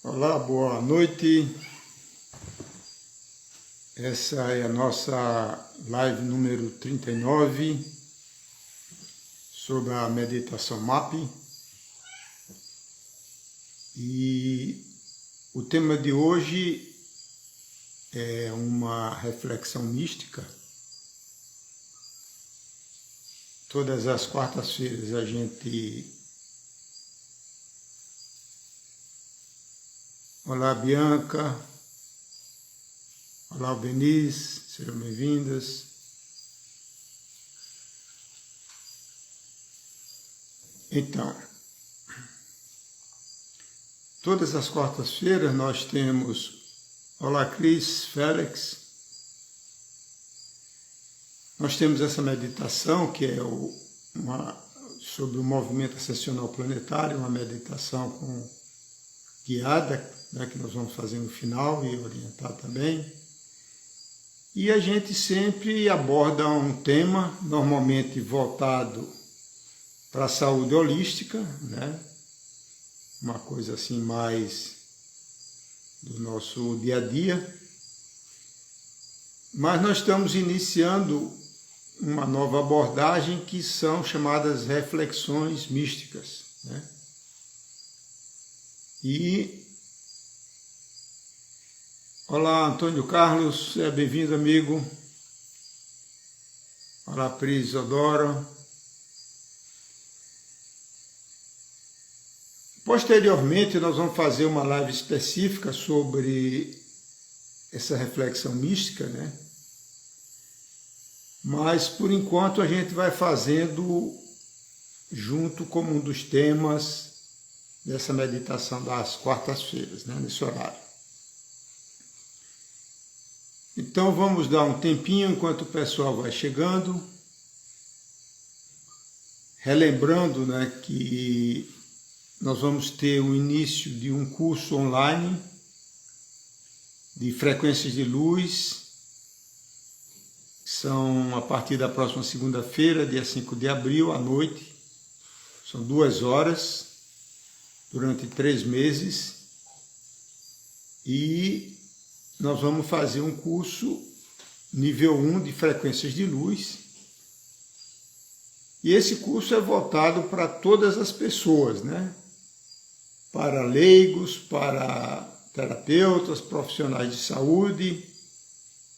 Olá, boa noite. Essa é a nossa live número 39 sobre a meditação MAP. E o tema de hoje é uma reflexão mística. Todas as quartas-feiras a gente... Olá, Bianca. Olá, Beniz. Sejam bem-vindas. Então, todas as quartas-feiras nós temos... Olá, Cris, Félix. Nós temos essa meditação que é sobre o movimento ascensional planetário, uma meditação guiada, que nós vamos fazer no final e orientar também. E a gente sempre aborda um tema, normalmente voltado para a saúde holística, né? Uma coisa assim mais do nosso dia a dia. Mas nós estamos iniciando uma nova abordagem que são chamadas reflexões místicas, né? E olá, Antônio Carlos, seja bem-vindo, amigo. Olá, Pris Isidoro. Posteriormente, nós vamos fazer uma live específica sobre essa reflexão mística, né? Mas, por enquanto, a gente vai fazendo junto como um dos temas dessa meditação das quartas-feiras, né? Nesse horário. Então vamos dar um tempinho enquanto o pessoal vai chegando, relembrando, né, que nós vamos ter o início de um curso online de frequências de luz, são a partir da próxima segunda-feira, dia 5 de abril, à noite, são 2 horas, durante 3 meses, e nós vamos fazer um curso nível 1 de frequências de luz. E esse curso é voltado para todas as pessoas, né? Para leigos, para terapeutas, profissionais de saúde,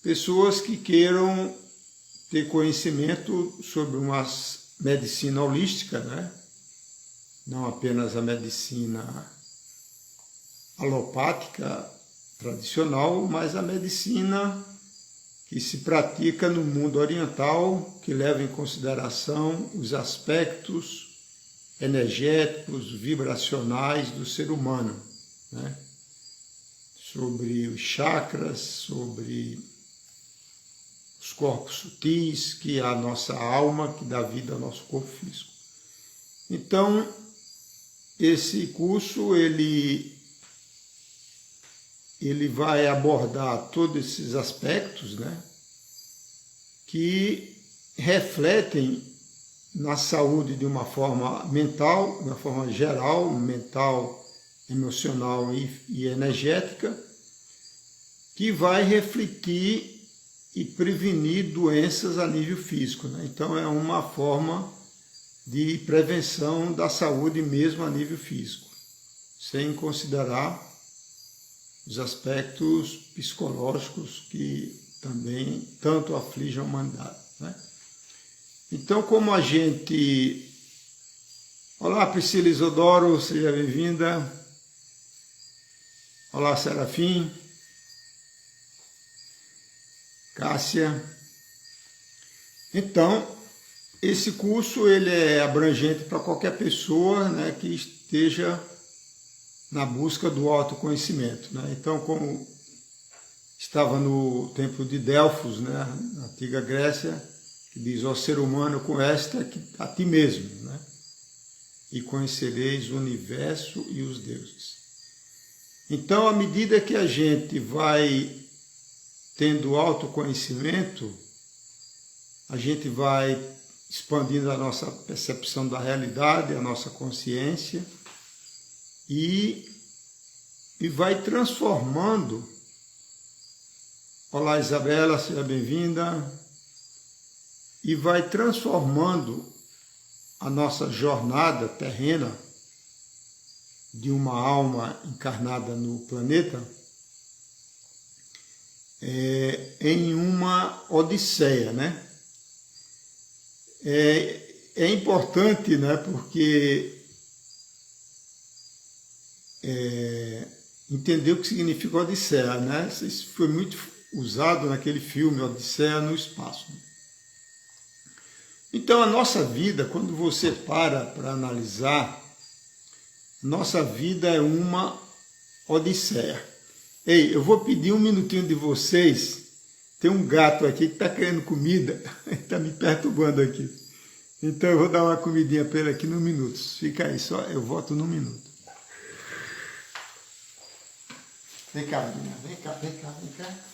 pessoas que queiram ter conhecimento sobre uma medicina holística, né? Não apenas a medicina alopática tradicional, mas a medicina que se pratica no mundo oriental, que leva em consideração os aspectos energéticos, vibracionais do ser humano, né? Sobre os chakras, sobre os corpos sutis, que é a nossa alma, que dá vida ao nosso corpo físico. Então, esse curso, ele vai abordar todos esses aspectos, né, que refletem na saúde de uma forma mental, de uma forma geral, mental, emocional e energética, que vai refletir e prevenir doenças a nível físico, né? Então é uma forma de prevenção da saúde mesmo a nível físico, sem considerar os aspectos psicológicos que também tanto afligem a humanidade, né? Então, como a gente... Olá, Priscila Isidoro, seja bem-vinda. Olá, Serafim. Cássia. Então, esse curso ele é abrangente para qualquer pessoa, né, que esteja na busca do autoconhecimento, né? Então, como estava no templo de Delfos, né, na antiga Grécia, que diz: ó ser humano, conhece a ti mesmo, né, e conhecereis o universo e os deuses. Então, à medida que a gente vai tendo autoconhecimento, a gente vai expandindo a nossa percepção da realidade, a nossa consciência, e e vai transformando. Olá, Isabela, seja bem-vinda. E vai transformando a nossa jornada terrena de uma alma encarnada no planeta em uma odisseia, né? É importante, né? Porque entender o que significa odisseia, né? Isso foi muito usado naquele filme Odisseia no Espaço. Então a nossa vida, quando você para analisar, nossa vida é uma odisseia. Ei, eu vou pedir um minutinho de vocês. Tem um gato aqui que está querendo comida, está me perturbando aqui. Então eu vou dar uma comidinha para ele aqui no minuto. Fica aí, só eu volto no minuto. Vem cá, menina, vem cá, vem cá, vem cá.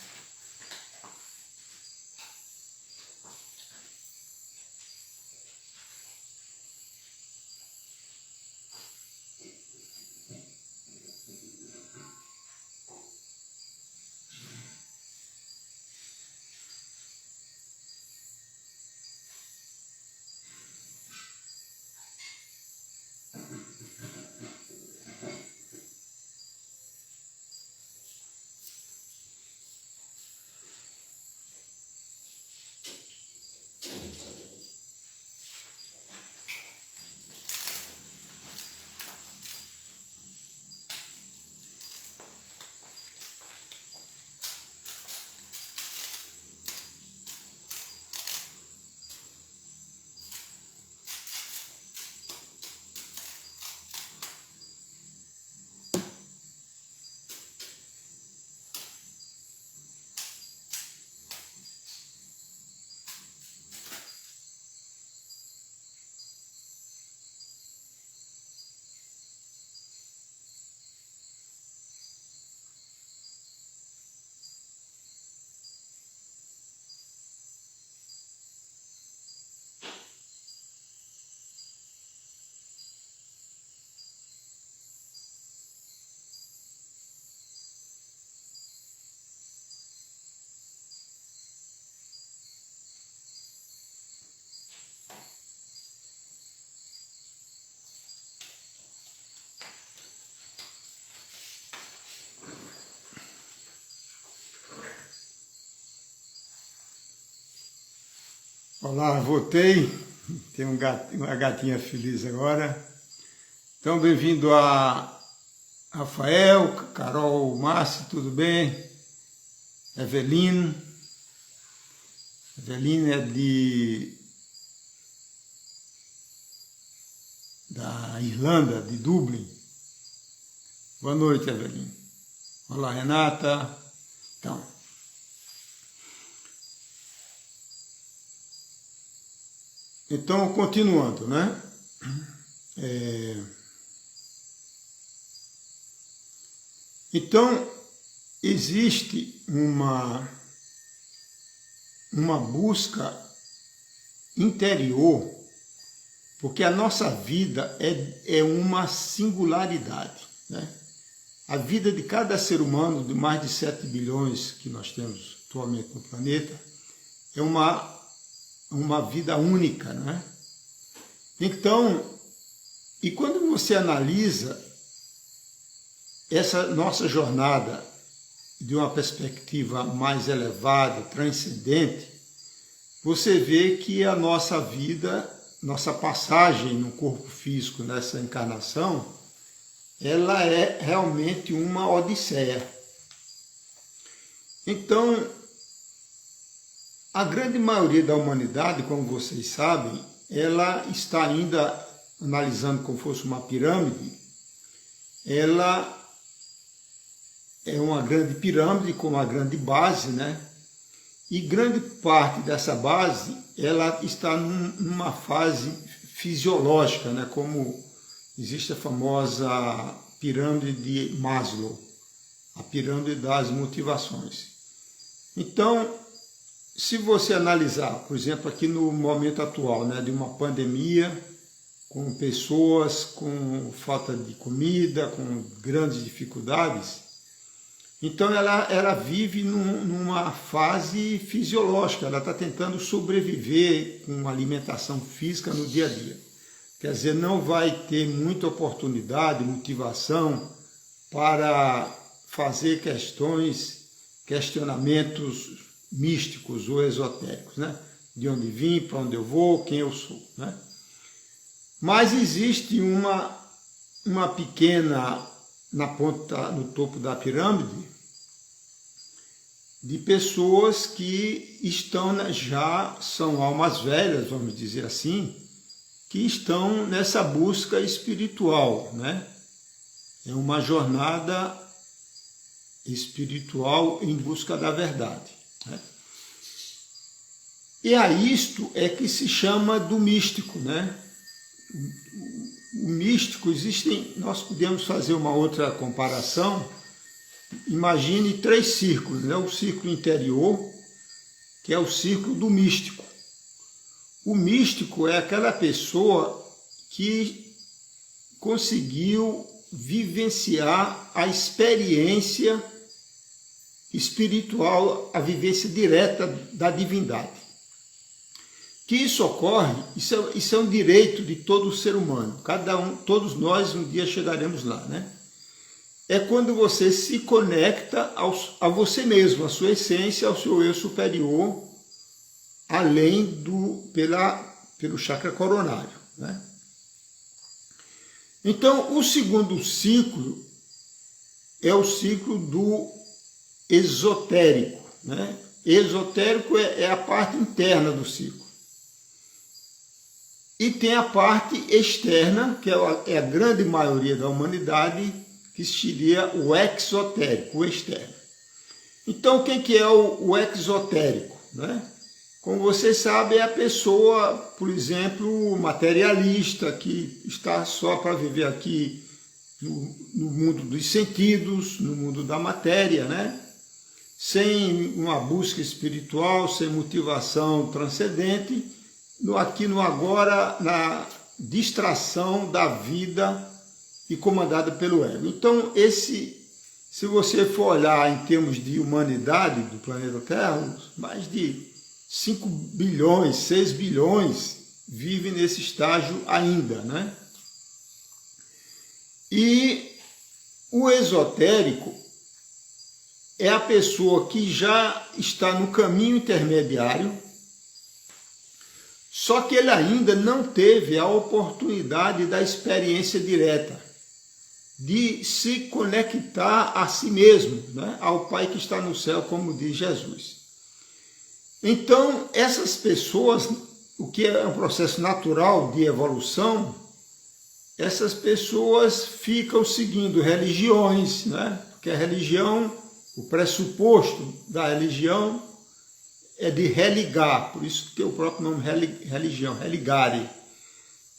Olá, voltei. Tem uma gatinha feliz agora. Então, bem-vindo a Rafael, Carol, Márcio, tudo bem? Eveline. Eveline é da Irlanda, de Dublin. Boa noite, Eveline. Olá, Renata. Então, continuando, né? Então, existe uma busca interior, porque a nossa vida é uma singularidade, né? A vida de cada ser humano, de mais de 7 bilhões que nós temos atualmente no planeta, é uma vida única, né? Então, e quando você analisa essa nossa jornada de uma perspectiva mais elevada, transcendente, você vê que a nossa vida, nossa passagem no corpo físico, nessa encarnação, ela é realmente uma odisseia. Então, a grande maioria da humanidade, como vocês sabem, ela está ainda analisando como fosse uma pirâmide. Ela é uma grande pirâmide com uma grande base, né? E grande parte dessa base, ela está numa fase fisiológica, né? Como existe a famosa pirâmide de Maslow, a pirâmide das motivações. Então, se você analisar, por exemplo, aqui no momento atual, né, de uma pandemia, com pessoas com falta de comida, com grandes dificuldades. Então ela vive numa fase fisiológica, ela está tentando sobreviver com alimentação física no dia a dia. Quer dizer, não vai ter muita oportunidade, motivação para fazer questionamentos místicos ou esotéricos, né? De onde vim, para onde eu vou, quem eu sou, né? Mas existe uma pequena, na ponta, no topo da pirâmide, de pessoas que estão já, são almas velhas, vamos dizer assim, que estão nessa busca espiritual, né? É uma jornada espiritual em busca da verdade, né? E a isto é que se chama do místico, né? O místico nós podemos fazer uma outra comparação. Imagine 3 círculos, né? O círculo interior, que é o círculo do místico. O místico é aquela pessoa que conseguiu vivenciar a experiência espiritual, a vivência direta da divindade. Que isso ocorre, isso é um direito de todo ser humano. Todos nós um dia chegaremos lá, né? É quando você se conecta a você mesmo, a sua essência, ao seu eu superior, além pelo chakra coronário, né? Então, o segundo ciclo é o ciclo do esotérico, né? Esotérico é a parte interna do ciclo. E tem a parte externa, que é a grande maioria da humanidade, que seria o exotérico, o externo. Então, quem que é o exotérico, né? Como vocês sabem, é a pessoa, por exemplo, materialista, que está só para viver aqui no mundo dos sentidos, no mundo da matéria, né? Sem uma busca espiritual, sem motivação transcendente, aqui no agora, na distração da vida e comandada pelo ego. Então, se você for olhar em termos de humanidade do planeta Terra, mais de 5 bilhões, 6 bilhões vivem nesse estágio ainda, né? E o esotérico é a pessoa que já está no caminho intermediário, só que ele ainda não teve a oportunidade da experiência direta, de se conectar a si mesmo, né? Ao Pai que está no céu, como diz Jesus. Então, essas pessoas, o que é um processo natural de evolução, essas pessoas ficam seguindo religiões, né? Porque a religião, o pressuposto da religião é de religar, por isso que é o próprio nome religião, religare.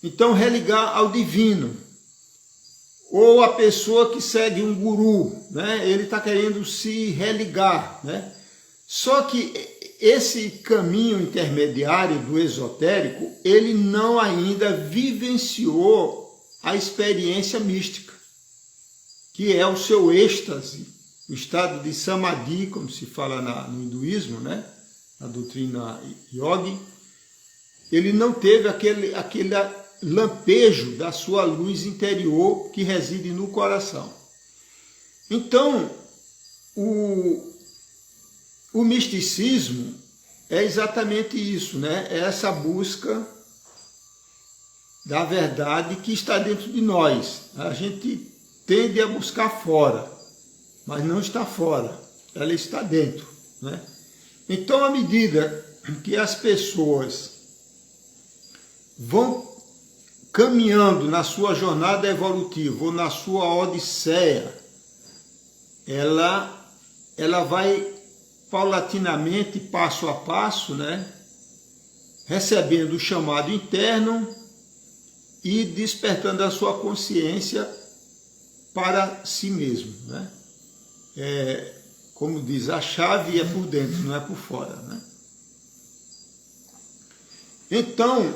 Então, religar ao divino. Ou a pessoa que segue um guru, né? Ele está querendo se religar, né? Só que esse caminho intermediário do esotérico, ele não ainda vivenciou a experiência mística, que é o seu êxtase, o estado de samadhi, como se fala no hinduísmo, né? Na doutrina yogi. Ele não teve aquele lampejo da sua luz interior que reside no coração. Então, o misticismo é exatamente isso, né? É essa busca da verdade que está dentro de nós. A gente tende a buscar fora, mas não está fora, ela está dentro, né? Então, à medida que as pessoas vão caminhando na sua jornada evolutiva ou na sua odisseia, ela vai paulatinamente, passo a passo, né, recebendo o chamado interno e despertando a sua consciência para si mesmo, né? Como diz, a chave é por dentro, não é por fora, né? Então,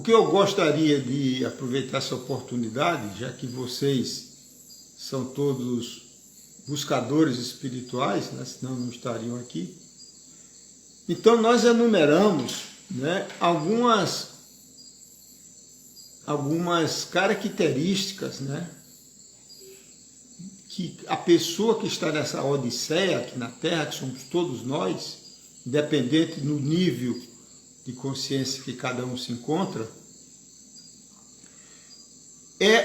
que eu gostaria de aproveitar essa oportunidade, já que vocês são todos buscadores espirituais, né, senão não estariam aqui. Então nós enumeramos, né, algumas características, né, que a pessoa que está nessa odisseia aqui na Terra, que somos todos nós, independente do nível de consciência que cada um se encontra,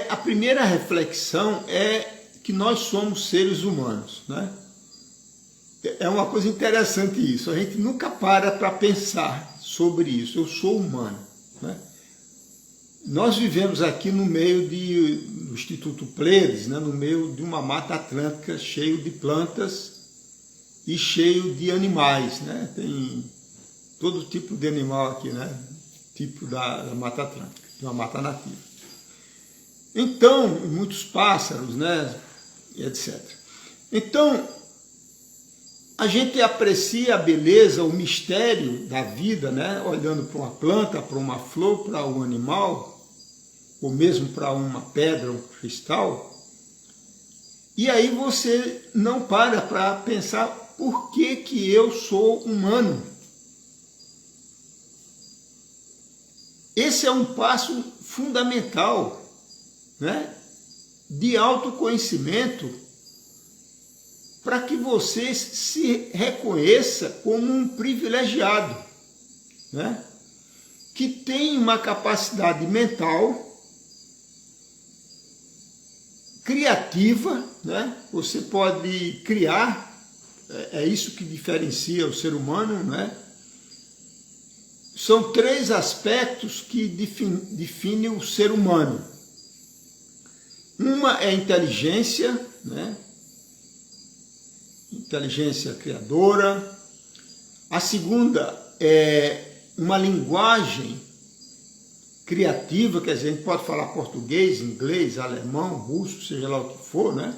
a primeira reflexão é que nós somos seres humanos, né? É uma coisa interessante isso, a gente nunca para pensar sobre isso, eu sou humano, né? Nós vivemos aqui no meio do Instituto Pleiades, né? No meio de uma mata atlântica cheio de plantas e cheio de animais, né? Tem todo tipo de animal aqui, né? Tipo da Mata Atlântica, de uma mata nativa. Então, muitos pássaros, né? E etc. Então, a gente aprecia a beleza, o mistério da vida, né? Olhando para uma planta, para uma flor, para um animal, ou mesmo para uma pedra, um cristal. E aí você não para pensar por que eu sou humano. Esse é um passo fundamental, né, de autoconhecimento, para que você se reconheça como um privilegiado, né, que tem uma capacidade mental, criativa, né, você pode criar, é isso que diferencia o ser humano, né? São 3 aspectos que definem o ser humano. Uma é a inteligência, né? Inteligência criadora. A segunda é uma linguagem criativa, quer dizer, a gente pode falar português, inglês, alemão, russo, seja lá o que for, né?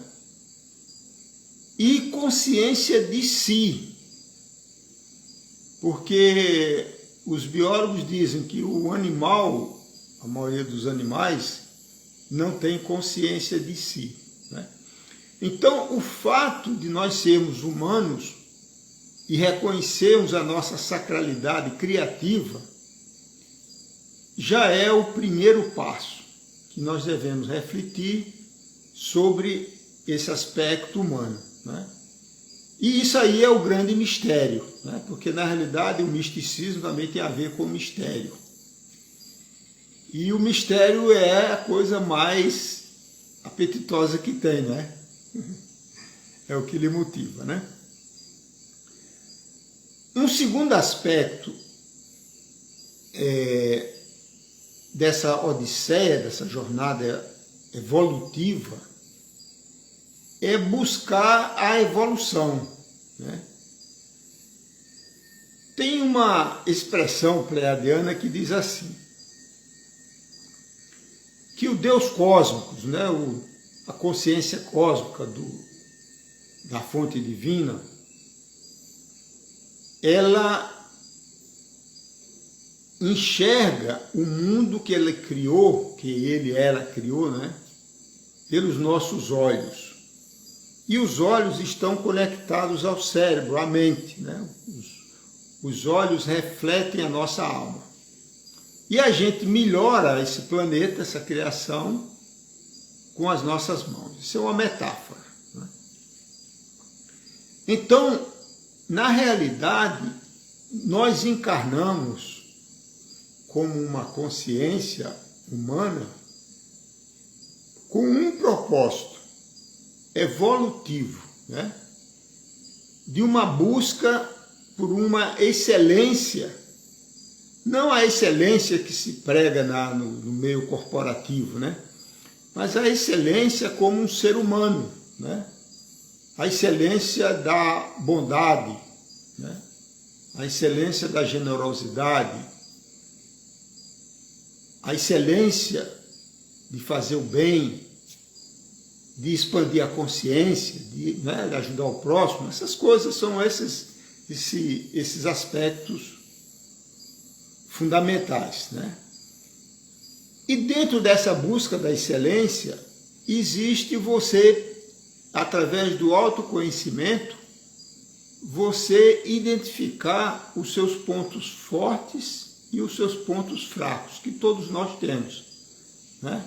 E consciência de si. Porque os biólogos dizem que o animal, a maioria dos animais, não tem consciência de si, né? Então, o fato de nós sermos humanos e reconhecermos a nossa sacralidade criativa já é o primeiro passo que nós devemos refletir sobre esse aspecto humano, né? E isso aí é o grande mistério, né? Porque na realidade o misticismo também tem a ver com o mistério. E o mistério é a coisa mais apetitosa que tem, né? É o que lhe motiva, né? Um segundo aspecto dessa odisseia, dessa jornada evolutiva, é buscar a evolução, né? Tem uma expressão pleiadiana que diz assim, que o Deus cósmico, né, a consciência cósmica da fonte divina, ela enxerga o mundo que ela criou, ela criou, né, pelos nossos olhos. E os olhos estão conectados ao cérebro, à mente, né? Os olhos refletem a nossa alma. E a gente melhora esse planeta, essa criação, com as nossas mãos. Isso é uma metáfora, né? Então, na realidade, nós encarnamos como uma consciência humana com um propósito evolutivo, né? De uma busca por uma excelência, não a excelência que se prega no meio corporativo, né? Mas a excelência como um ser humano, né? A excelência da bondade, né? A excelência da generosidade, a excelência de fazer o bem, de expandir a consciência, de ajudar o próximo. Essas coisas são esses aspectos fundamentais, né? E dentro dessa busca da excelência, existe você, através do autoconhecimento, você identificar os seus pontos fortes e os seus pontos fracos, que todos nós temos, né?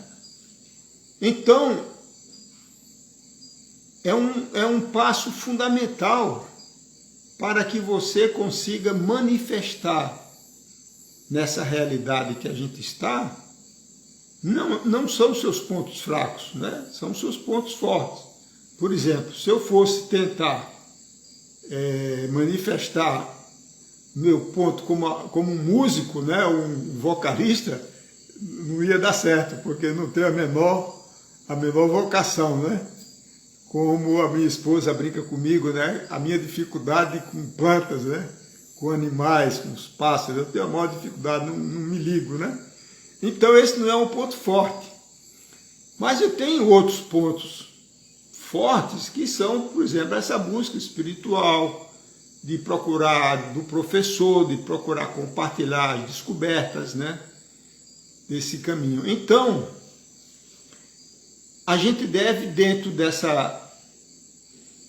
Então, é um passo fundamental para que você consiga manifestar nessa realidade que a gente está, não são os seus pontos fracos, né? São os seus pontos fortes. Por exemplo, se eu fosse tentar manifestar meu ponto como um músico, né, um vocalista, não ia dar certo, porque não tenho a menor vocação, né? Como a minha esposa brinca comigo, né? A minha dificuldade com plantas, né? Com animais, com os pássaros, eu tenho a maior dificuldade, não me ligo, né? Então esse não é um ponto forte. Mas eu tenho outros pontos fortes que são, por exemplo, essa busca espiritual, de procurar do professor, de procurar compartilhar as descobertas, né, desse caminho. Então, a gente deve, dentro dessa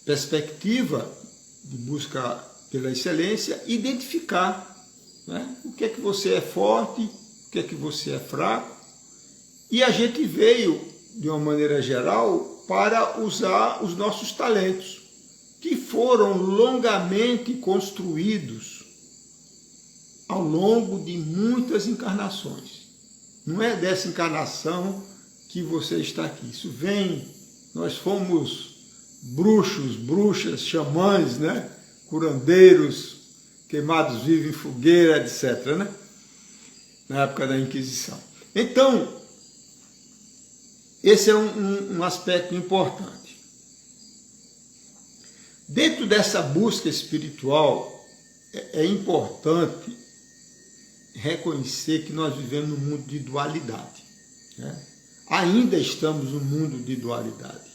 perspectiva de busca pela excelência, identificar, né, o que é que você é forte, o que é que você é fraco. E a gente veio, de uma maneira geral, para usar os nossos talentos, que foram longamente construídos ao longo de muitas encarnações. Não é dessa encarnação que você está aqui. Isso vem, nós fomos bruxos, bruxas, xamãs, né? Curandeiros, queimados vivos em fogueira, etc., né? Na época da Inquisição. Então, esse é um aspecto importante. Dentro dessa busca espiritual, é importante reconhecer que nós vivemos num mundo de dualidade, né? Ainda estamos num mundo de dualidade.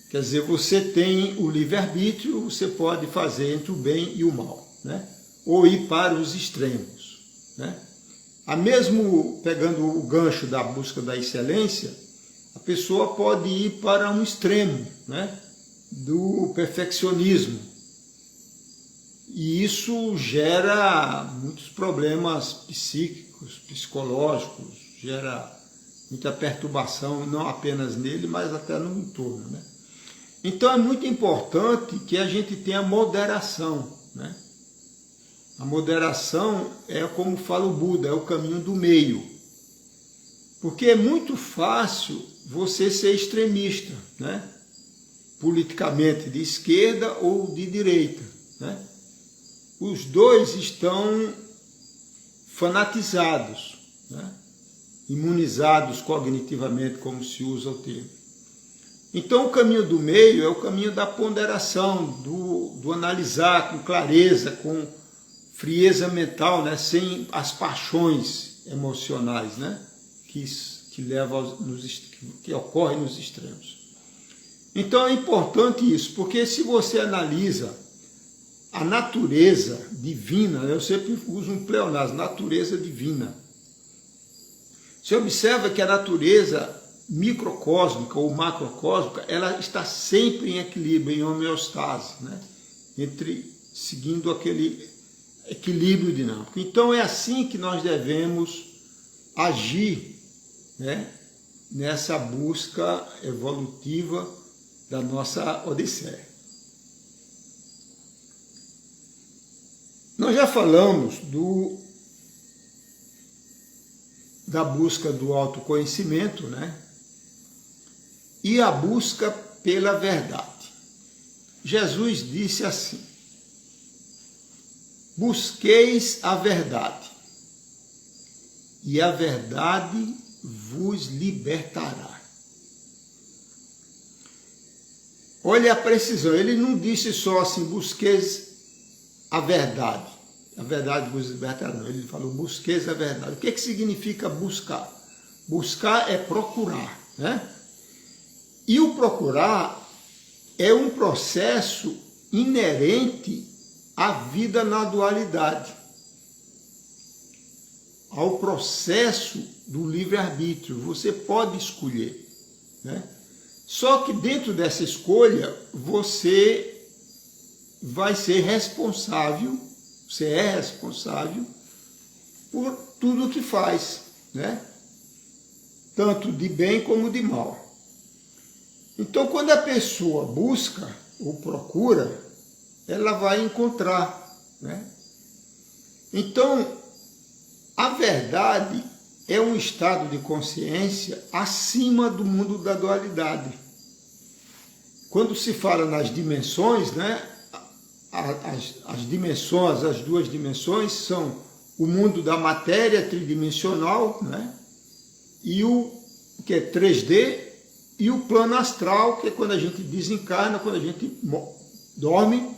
Quer dizer, você tem o livre-arbítrio, você pode fazer entre o bem e o mal, né? Ou ir para os extremos, né? Mesmo pegando o gancho da busca da excelência, a pessoa pode ir para um extremo, né, do perfeccionismo. E isso gera muitos problemas psíquicos, psicológicos, gera muita perturbação, não apenas nele, mas até no entorno, né? Então é muito importante que a gente tenha moderação, né? A moderação é, como fala o Buda, é o caminho do meio. Porque é muito fácil você ser extremista, né? Politicamente de esquerda ou de direita, né? Os dois estão fanatizados, né? Imunizados cognitivamente, como se usa o termo. Então o caminho do meio é o caminho da ponderação, do analisar com clareza, com frieza mental, né? Sem as paixões emocionais, né? Que levam que ocorrem nos extremos. Então é importante isso, porque se você analisa a natureza divina, eu sempre uso um pleonasmo, natureza divina. Você observa que a natureza microcósmica ou macrocósmica, ela está sempre em equilíbrio, em homeostase, né? Seguindo aquele equilíbrio dinâmico. Então é assim que nós devemos agir, né, nessa busca evolutiva da nossa Odisseia. Nós já falamos da busca do autoconhecimento, né, e a busca pela verdade. Jesus disse assim: busqueis a verdade, e a verdade vos libertará. Olha a precisão, ele não disse só assim, busqueis a verdade vos libertará, não. Ele falou, busqueis a verdade. O que significa buscar? Buscar é procurar, né? E o procurar é um processo inerente à vida na dualidade. ao processo do livre-arbítrio. Você pode escolher, né? Só que dentro dessa escolha, você vai ser responsável, você é responsável por tudo que faz, né? Tanto de bem como de mal. Então, quando a pessoa busca ou procura, ela vai encontrar, né? Então, a verdade é um estado de consciência acima do mundo da dualidade. Quando se fala nas dimensões, né? As dimensões, as duas dimensões são o mundo da matéria tridimensional, né? E o que é 3D, e o plano astral, que é quando a gente desencarna, quando a gente dorme,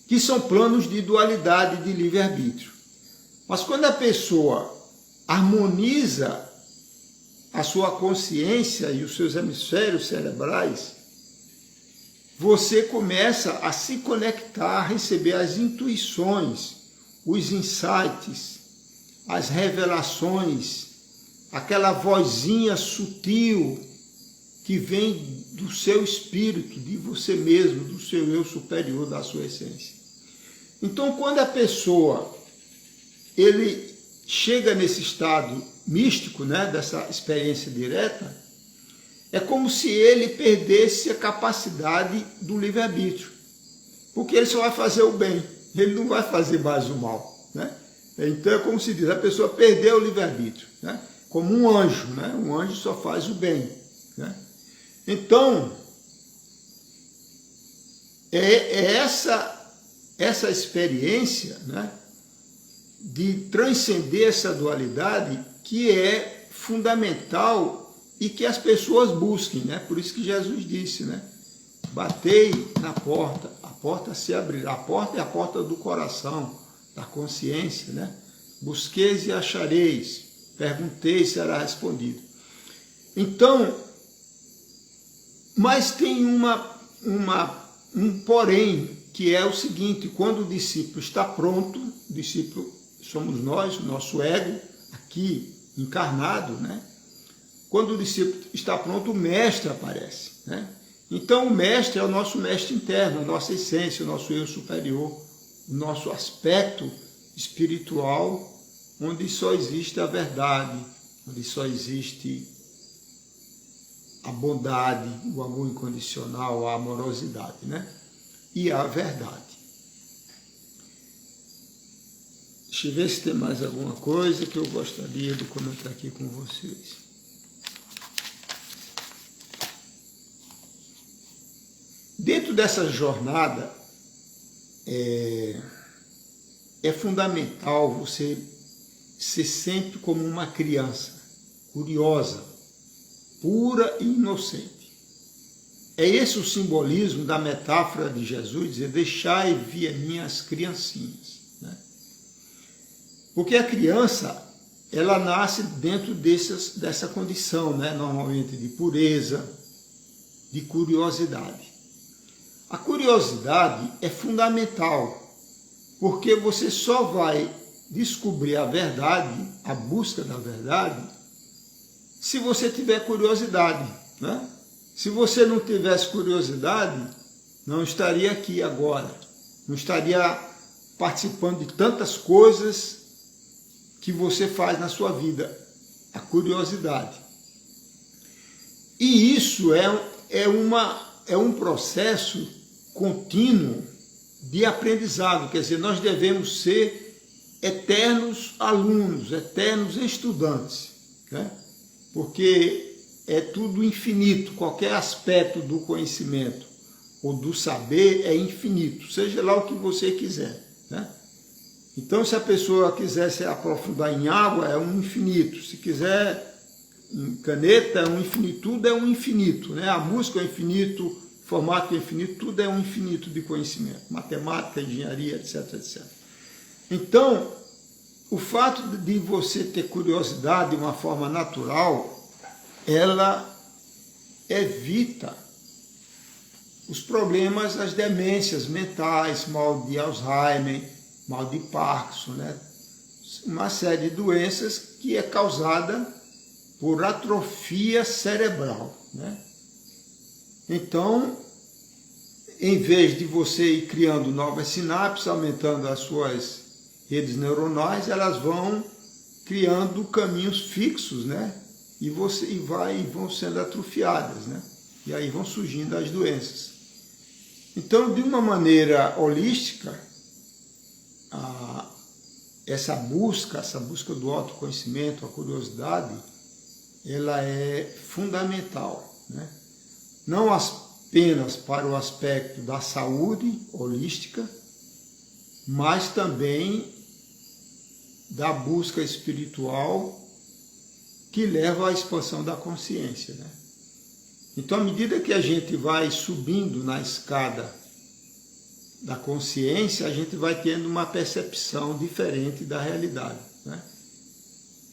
que são planos de dualidade, de livre-arbítrio. Mas quando a pessoa harmoniza a sua consciência e os seus hemisférios cerebrais, você começa a se conectar, a receber as intuições, os insights, as revelações, aquela vozinha sutil que vem do seu espírito, de você mesmo, do seu eu superior, da sua essência. Então, quando a pessoa ele chega nesse estado místico, né, dessa experiência direta, é como se ele perdesse a capacidade do livre-arbítrio, porque ele só vai fazer o bem, ele não vai fazer mais o mal, né? Então é como se diz, a pessoa perdeu o livre-arbítrio, né? Como um anjo, né? Um anjo só faz o bem, né? Então, é essa experiência, né, de transcender essa dualidade que é fundamental e que as pessoas busquem, né? Por isso que Jesus disse, né? Batei na porta, a porta se abrirá. A porta é a porta do coração, da consciência, né? Busqueis e achareis, pergunteis e será respondido. Então, mas tem um porém, que é o seguinte: quando o discípulo está pronto, o discípulo somos nós, o nosso ego aqui encarnado, né? Quando o discípulo está pronto, o mestre aparece, né? Então o mestre é o nosso mestre interno, a nossa essência, o nosso eu superior, o nosso aspecto espiritual, onde só existe a verdade, onde só existe a bondade, o amor incondicional, a amorosidade, né? E a verdade. Deixa eu ver se tem mais alguma coisa que eu gostaria de comentar aqui com vocês. Dentro dessa jornada, é fundamental você ser sempre como uma criança, curiosa, pura e inocente. É esse o simbolismo da metáfora de Jesus, dizer, deixai vir a mim as criancinhas, né? Porque a criança, ela nasce dentro dessa condição, né? Normalmente de pureza, de curiosidade. A curiosidade é fundamental, porque você só vai descobrir a verdade, a busca da verdade, se você tiver curiosidade, né? Se você não tivesse curiosidade, não estaria aqui agora, não estaria participando de tantas coisas que você faz na sua vida, a curiosidade. E isso é um processo contínuo de aprendizado, quer dizer, nós devemos ser eternos alunos, eternos estudantes, né? Porque é tudo infinito, qualquer aspecto do conhecimento ou do saber é infinito, seja lá o que você quiser, né? Então, se a pessoa quiser se aprofundar em água, é um infinito, se quiser em caneta, é um infinito, tudo é um infinito, né? A música é um infinito, formato é infinito, tudo é um infinito de conhecimento, matemática, engenharia, etc, etc. Então, o fato de você ter curiosidade de uma forma natural, ela evita os problemas, as demências mentais, mal de Alzheimer, mal de Parkinson, né? uma série de doenças que é causada por atrofia cerebral, né? Então, em vez de você ir criando novas sinapses, aumentando as suas redes neuronais, elas vão criando caminhos fixos, né? E vão sendo atrofiadas, né? E aí vão surgindo as doenças. Então, de uma maneira holística, essa busca do autoconhecimento, a curiosidade, ela é fundamental, né? Não apenas para o aspecto da saúde holística, mas também da busca espiritual que leva à expansão da consciência, né? Então, à medida que a gente vai subindo na escada da consciência, a gente vai tendo uma percepção diferente da realidade, né?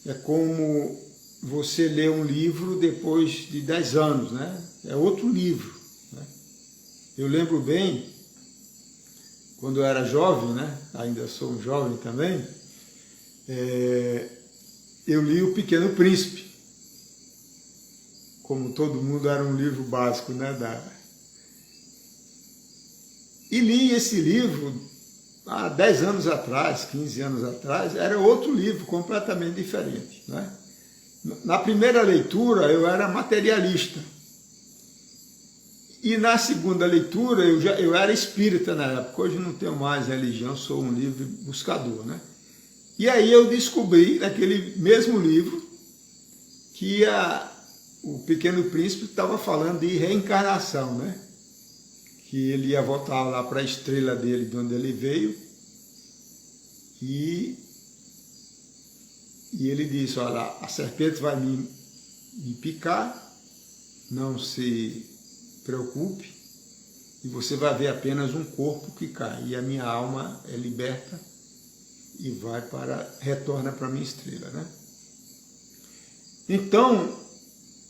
É como você lê um livro depois de 10 anos, né? É outro livro, né? Eu lembro bem, quando eu era jovem, né? Ainda sou um jovem também, eu li O Pequeno Príncipe. Como todo mundo, era um livro básico, né? E li esse livro há 10 anos atrás, 15 anos atrás, era outro livro completamente diferente, né? Na primeira leitura eu era materialista. E na segunda leitura eu era espírita na época. Hoje não tenho mais religião, sou um livre buscador, né? E aí eu descobri naquele mesmo livro que o Pequeno Príncipe estava falando de reencarnação, né? Que ele ia voltar lá para a estrela dele, de onde ele veio, e ele disse, olha, a serpente vai me picar, não se preocupe, e você vai ver apenas um corpo que cai, e a minha alma é liberta e retorna para a minha estrela, né? Então,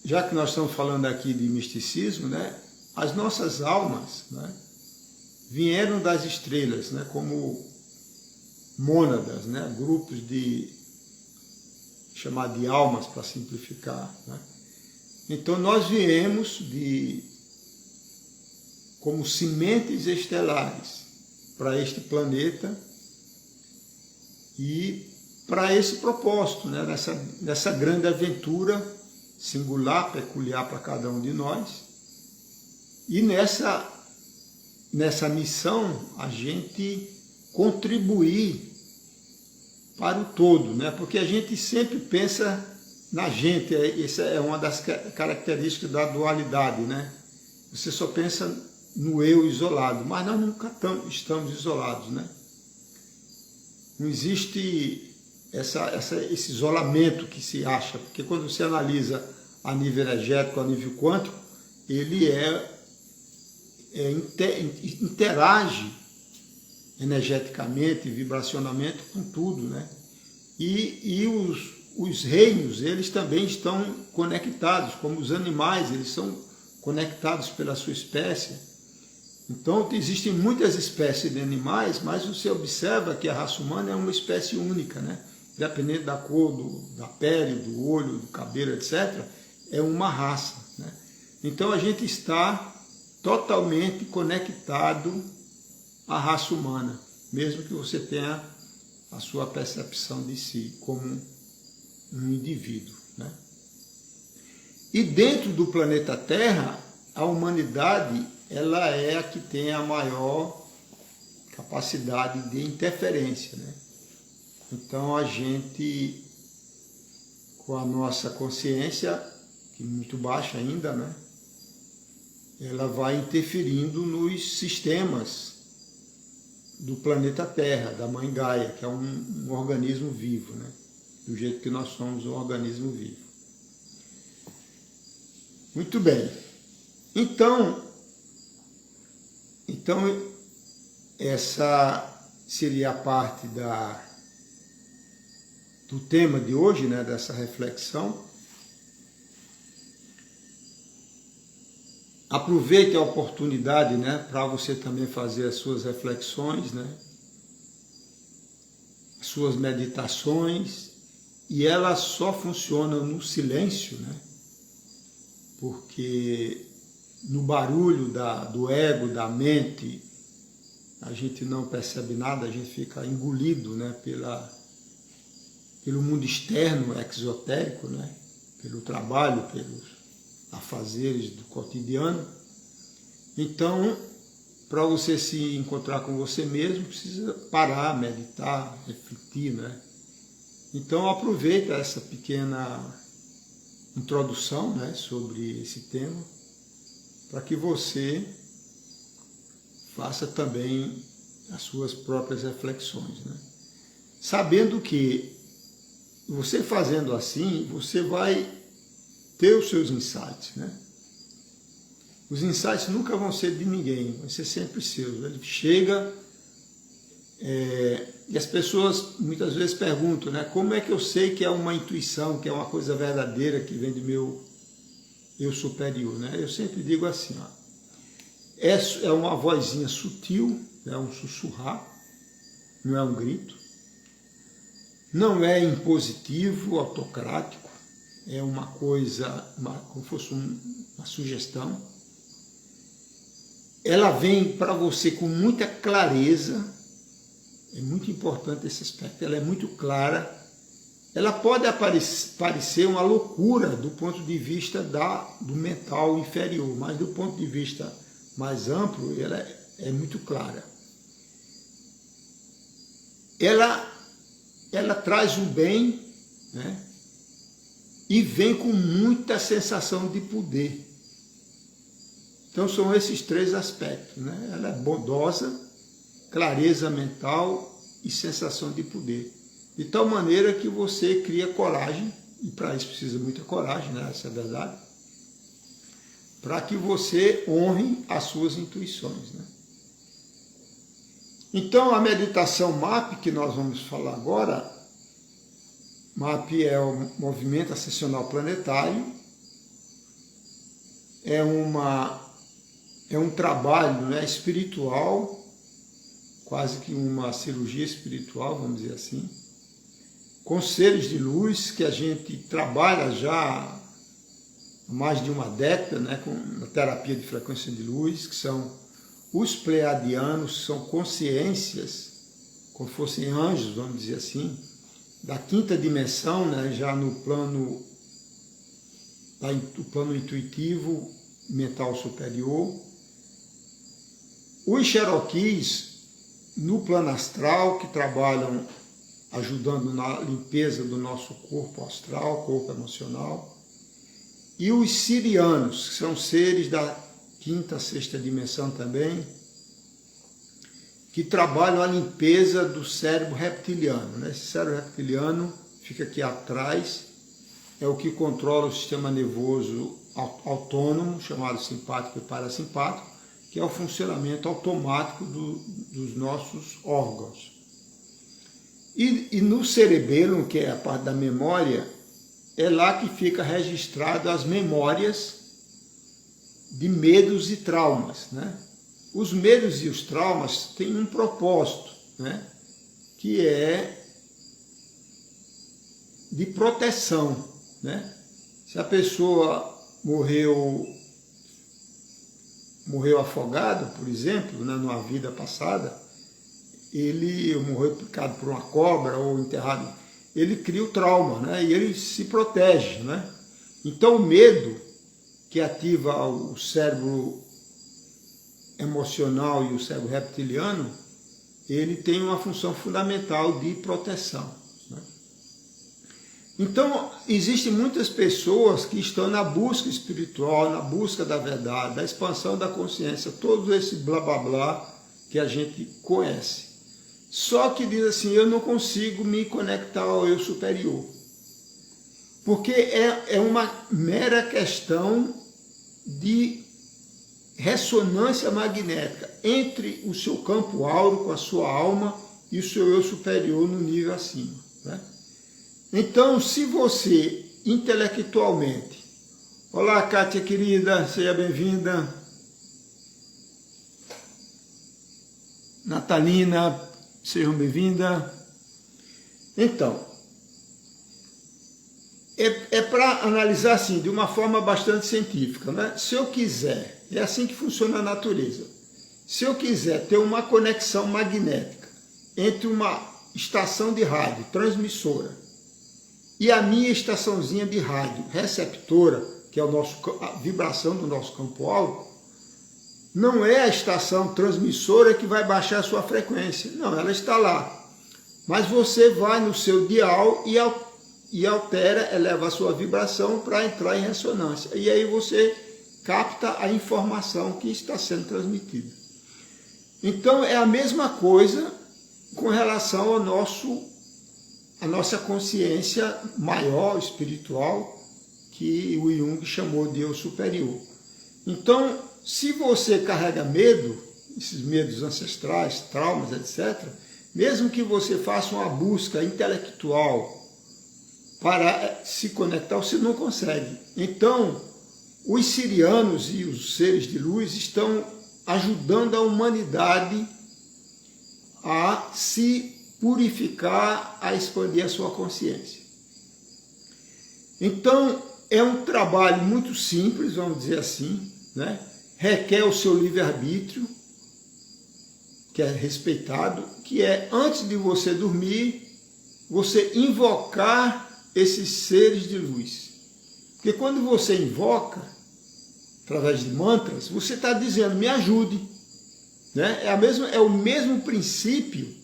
já que nós estamos falando aqui de misticismo, né, as nossas almas, né, vieram das estrelas, né, como mônadas, né, grupos chamar de almas, para simplificar, né? Então nós viemos como sementes estelares para este planeta e para esse propósito, né, nessa grande aventura singular, peculiar para cada um de nós. E nessa missão a gente contribuir para o todo, né? Porque a gente sempre pensa na gente, essa é uma das características da dualidade, né? Você só pensa no eu isolado, mas nós nunca estamos isolados, né? Não existe esse isolamento que se acha, porque quando você analisa a nível energético, a nível quântico, ele interage energeticamente, vibracionalmente com tudo, né? E os reinos, eles também estão conectados, como os animais, eles são conectados pela sua espécie. Então, existem muitas espécies de animais, mas você observa que a raça humana é uma espécie única, né? Independente da cor, da pele, do olho, do cabelo, etc., é uma raça, né? Então, a gente está totalmente conectado à raça humana, mesmo que você tenha a sua percepção de si como um indivíduo, né? E dentro do planeta Terra, a humanidade, ela é a que tem a maior capacidade de interferência, né? Então a gente, com a nossa consciência, que é muito baixa ainda, né, ela vai interferindo nos sistemas do planeta Terra, da Mãe Gaia, que é um organismo vivo, né? Do jeito que nós somos um organismo vivo. Muito bem. Então essa seria a parte do tema de hoje, né, dessa reflexão. Aproveite a oportunidade, né, para você também fazer as suas reflexões, né, suas meditações, e elas só funcionam no silêncio, né? Porque no barulho do ego, da mente, a gente não percebe nada, a gente fica engolido, né, pelo mundo externo, exotérico, né, pelo trabalho, pelos afazeres do cotidiano. Então, para você se encontrar com você mesmo, precisa parar, meditar, refletir, né? Então, aproveita essa pequena introdução, né, sobre esse tema, para que você faça também as suas próprias reflexões, né? Sabendo que você fazendo assim, você vai ter os seus insights, né? Os insights nunca vão ser de ninguém, vão ser sempre seus. Ele chega e as pessoas muitas vezes perguntam, né? Como é que eu sei que é uma intuição, que é uma coisa verdadeira que vem do meu eu superior, né? Eu sempre digo assim, ó, é uma vozinha sutil, é um sussurrar, não é um grito, não é impositivo, autocrático, é uma coisa, como se fosse uma sugestão. Ela vem para você com muita clareza, é muito importante esse aspecto, ela é muito clara. Ela pode parecer uma loucura do ponto de vista do mental inferior, mas do ponto de vista mais amplo, ela é muito clara. Ela traz o bem, né? E vem com muita sensação de poder. Então são esses três aspectos, né? Ela é bondosa, clareza mental e sensação de poder. De tal maneira que você cria coragem, e para isso precisa muita coragem, né? Essa é a verdade, para que você honre as suas intuições, né? Então a meditação MAP, que nós vamos falar agora, MAP é o Movimento Ascensional Planetário, é um trabalho, né, espiritual, quase que uma cirurgia espiritual, vamos dizer assim, com seres de luz que a gente trabalha já há mais de uma década, né, com a terapia de frequência de luz, que são os pleiadianos, são consciências, como fossem anjos, vamos dizer assim, da quinta dimensão, né, já no plano intuitivo, mental superior. Os Cherokees, no plano astral, que trabalham ajudando na limpeza do nosso corpo astral, corpo emocional. E os Sirianos, que são seres da quinta, sexta dimensão também, que trabalham a limpeza do cérebro reptiliano, né? Esse cérebro reptiliano fica aqui atrás, é o que controla o sistema nervoso autônomo, chamado simpático e parasimpático, que é o funcionamento automático dos nossos órgãos. E no cerebelo, que é a parte da memória, é lá que fica registrado as memórias de medos e traumas, né? Os medos e os traumas têm um propósito, né? Que é de proteção, né? Se a pessoa morreu afogado, por exemplo, né, numa vida passada, ele morreu picado por uma cobra ou enterrado, ele cria o trauma, né? E ele se protege, né? Então o medo, que ativa o cérebro emocional e o cérebro reptiliano, ele tem uma função fundamental de proteção, né? Então, existem muitas pessoas que estão na busca espiritual, na busca da verdade, da expansão da consciência, todo esse blá blá blá que a gente conhece. Só que diz assim, eu não consigo me conectar ao eu superior. Porque é uma mera questão de ressonância magnética entre o seu campo áureo com a sua alma e o seu eu superior no nível acima, né? Então, se você intelectualmente... Olá, Kátia querida, seja bem-vinda. Natalina, sejam bem-vinda. Então, é para analisar assim, de uma forma bastante científica, né? Se eu quiser, é assim que funciona a natureza. Se eu quiser ter uma conexão magnética entre uma estação de rádio transmissora e a minha estaçãozinha de rádio receptora, que é a vibração do nosso campo alto, não é a estação transmissora que vai baixar a sua frequência. Não, ela está lá. Mas você vai no seu dial e altera, eleva a sua vibração para entrar em ressonância. E aí você capta a informação que está sendo transmitida. Então é a mesma coisa com relação ao a nossa consciência maior, espiritual, que o Jung chamou de eu superior. Então, se você carrega medo, esses medos ancestrais, traumas, etc., mesmo que você faça uma busca intelectual para se conectar, você não consegue. Então, os sirianos e os seres de luz estão ajudando a humanidade a se purificar, a expandir a sua consciência. Então, é um trabalho muito simples, vamos dizer assim, né? Requer o seu livre-arbítrio, que é respeitado, que é, antes de você dormir, você invocar esses seres de luz. Porque quando você invoca, através de mantras, você está dizendo, me ajude. Né? É o mesmo princípio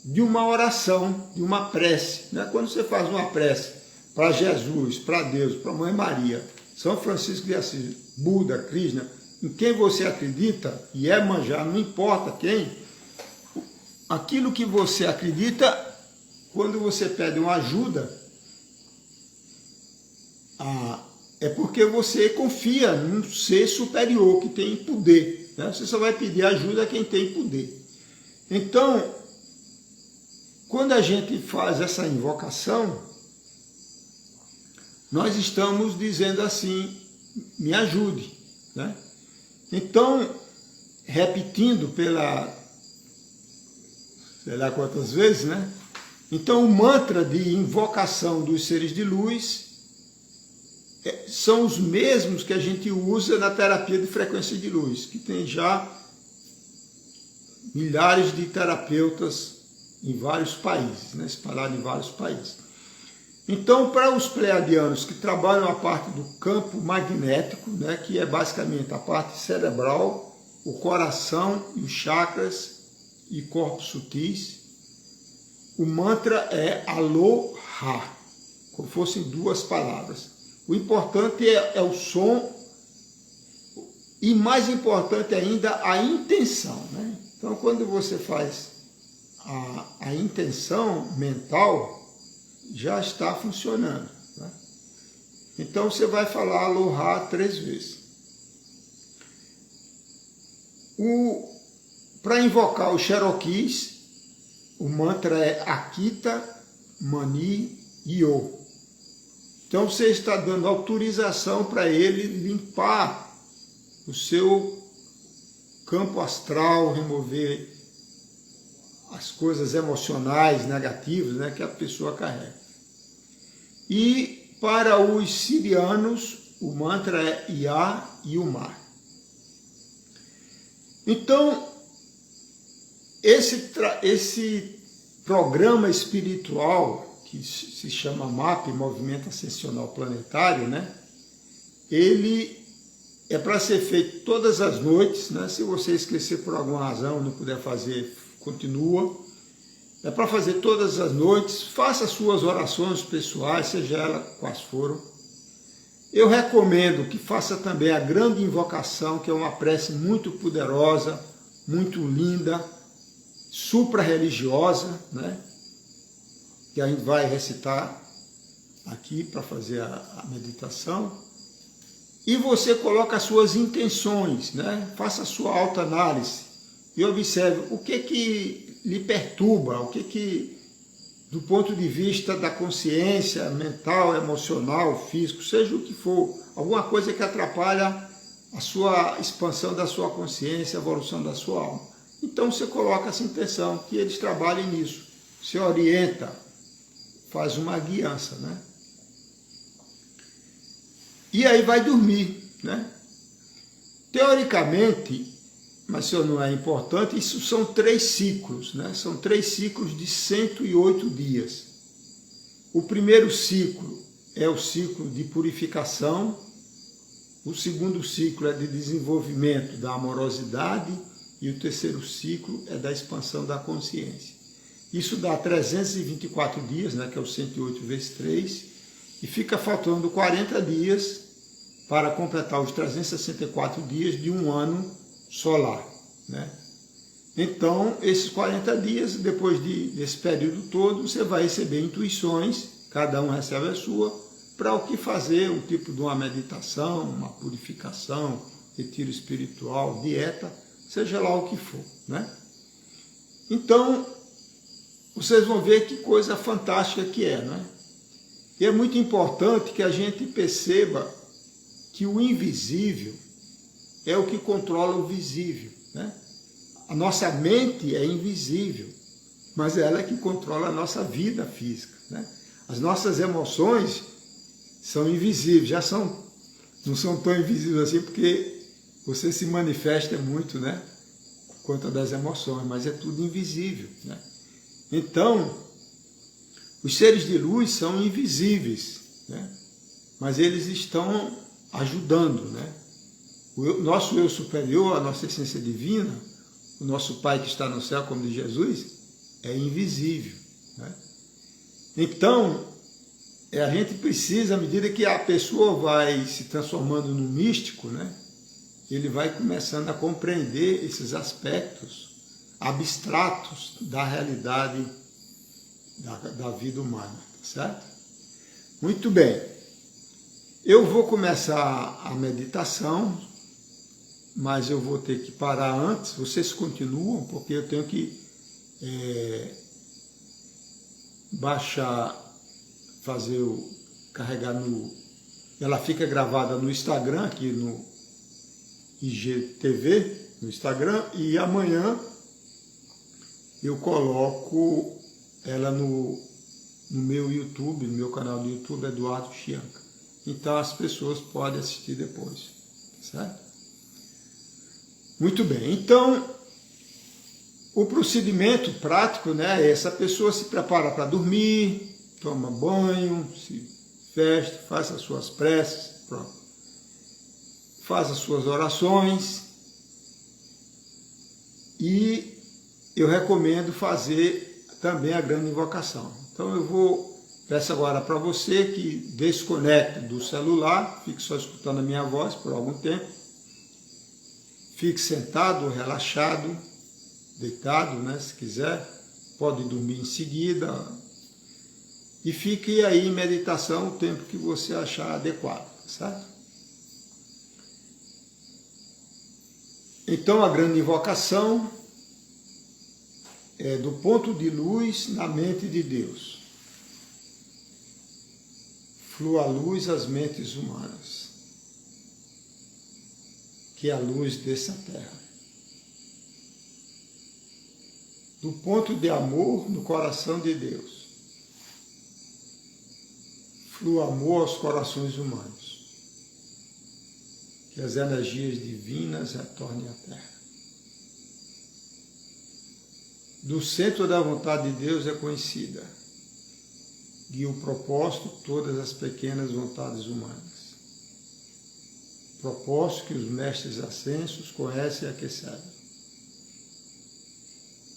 de uma oração, de uma prece. Né? Quando você faz uma prece para Jesus, para Deus, para a Mãe Maria, São Francisco de Assis, Buda, Krishna, em quem você acredita, Iemanjá, não importa quem, aquilo que você acredita, quando você pede uma ajuda, é porque você confia num ser superior que tem poder. Né? Você só vai pedir ajuda a quem tem poder. Então, quando a gente faz essa invocação, nós estamos dizendo assim, me ajude. Né? Então, repetindo sei lá quantas vezes, né? Então o mantra de invocação dos seres de luz são os mesmos que a gente usa na terapia de frequência de luz, que tem já milhares de terapeutas em vários países, né? Espalhados em vários países. Então, para os pleiadianos que trabalham a parte do campo magnético, né? Que é basicamente a parte cerebral, o coração e os chakras e corpos sutis, o mantra é Aloha, como fossem duas palavras. O importante é o som e, mais importante ainda, a intenção. Né? Então, quando você faz a intenção mental, já está funcionando. Né? Então, você vai falar Aloha 3 vezes. Para invocar os Cherokees, o mantra é Akita Mani Yo. Então você está dando autorização para ele limpar o seu campo astral, remover as coisas emocionais negativas, né, que a pessoa carrega. E para os sirianos, o mantra é Ia Yumar. Então, esse programa espiritual, que se chama MAP, Movimento Ascensional Planetário, né? Ele é para ser feito todas as noites, né? Se você esquecer por alguma razão, não puder fazer, continua. É para fazer todas as noites, faça suas orações pessoais, seja elas quais foram. Eu recomendo que faça também a grande invocação, que é uma prece muito poderosa, muito linda, supra-religiosa, né? Que a gente vai recitar aqui para fazer a meditação. E você coloca as suas intenções, né? Faça a sua autoanálise e observe o que lhe perturba, o que do ponto de vista da consciência mental, emocional, físico, seja o que for, alguma coisa que atrapalha a sua expansão da sua consciência, a evolução da sua alma. Então você coloca essa intenção, que eles trabalhem nisso, se orienta faz uma guiança, né? E aí vai dormir, né? Teoricamente, mas isso não é importante, isso são 3 ciclos, né? São 3 ciclos de 108 dias. O primeiro ciclo é o ciclo de purificação, o segundo ciclo é de desenvolvimento da amorosidade e o terceiro ciclo é da expansão da consciência. Isso dá 324 dias, né, que é o 108 vezes 3, e fica faltando 40 dias para completar os 364 dias de um ano solar, né? Então, esses 40 dias, depois desse período todo, você vai receber intuições, cada um recebe a sua, para o que fazer, um tipo de uma meditação, uma purificação, retiro espiritual, dieta, seja lá o que for, né? Então, vocês vão ver que coisa fantástica que é, né? E é muito importante que a gente perceba que o invisível é o que controla o visível, né? A nossa mente é invisível, mas ela é que controla a nossa vida física, né? As nossas emoções são invisíveis, não são tão invisíveis assim, porque você se manifesta muito, né, por conta das emoções, mas é tudo invisível, né? Então, os seres de luz são invisíveis, né? Mas eles estão ajudando, né? O nosso eu superior, a nossa essência divina, o nosso Pai que está no céu, como diz Jesus, é invisível, né? Então, a gente precisa, à medida que a pessoa vai se transformando no místico, né, ele vai começando a compreender esses aspectos abstratos da realidade da vida humana, tá certo? Muito bem. Eu vou começar a meditação, mas eu vou ter que parar antes. Vocês continuam, porque eu tenho que carregar no... Ela fica gravada no Instagram, aqui no IGTV, no Instagram, e amanhã eu coloco ela no meu YouTube, no meu canal do YouTube, Eduardo Chianca. Então as pessoas podem assistir depois, certo? Muito bem, então o procedimento prático, né, é essa pessoa se prepara para dormir, toma banho, se veste, faz as suas preces, pronto. Faz as suas orações e eu recomendo fazer também a grande invocação. Então peço agora para você que desconecte do celular, fique só escutando a minha voz por algum tempo, fique sentado, relaxado, deitado, né, se quiser, pode dormir em seguida, e fique aí em meditação o tempo que você achar adequado, certo? Então a grande invocação é do ponto de luz na mente de Deus. Flua a luz às mentes humanas, que a luz dessa terra. Do ponto de amor no coração de Deus, flua amor aos corações humanos, que as energias divinas retornem à terra. Do centro da vontade de Deus é conhecida, guia o propósito todas as pequenas vontades humanas. Propósito que os mestres ascensos conhecem e aquecem.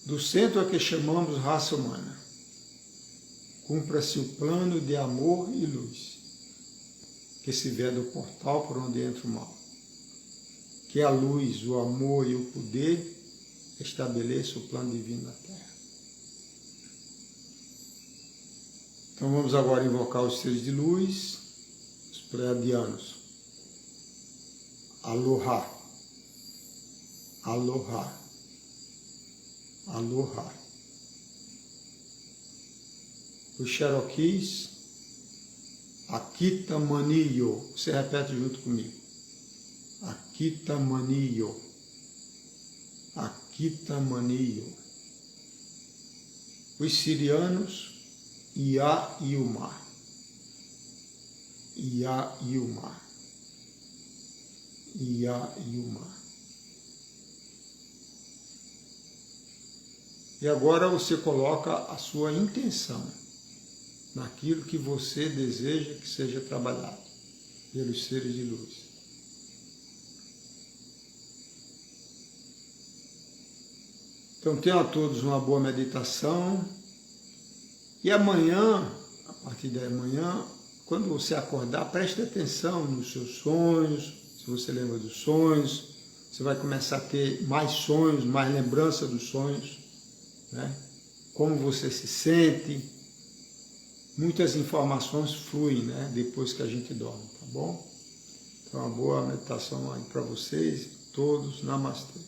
Do centro a que chamamos raça humana, cumpra-se o plano de amor e luz, que se vê do portal por onde entra o mal. Que a luz, o amor e o poder estabeleça o plano divino na Terra. Então vamos agora invocar os seres de luz, os pleiadianos. Aloha, aloha, aloha. Os Cherokees, Akita Maniyo. Você repete junto comigo. Akita Maniyo. Akita Maniyo. Os sirianos, Ia e o mar. Ia e o mar. Ia e o mar. E agora você coloca a sua intenção naquilo que você deseja que seja trabalhado pelos seres de luz. Então tenham a todos uma boa meditação. E amanhã, a partir de amanhã, quando você acordar, preste atenção nos seus sonhos, se você lembra dos sonhos, você vai começar a ter mais sonhos, mais lembrança dos sonhos, né? Como você se sente, muitas informações fluem, né? Depois que a gente dorme, tá bom? Então uma boa meditação aí para vocês, todos, namastê.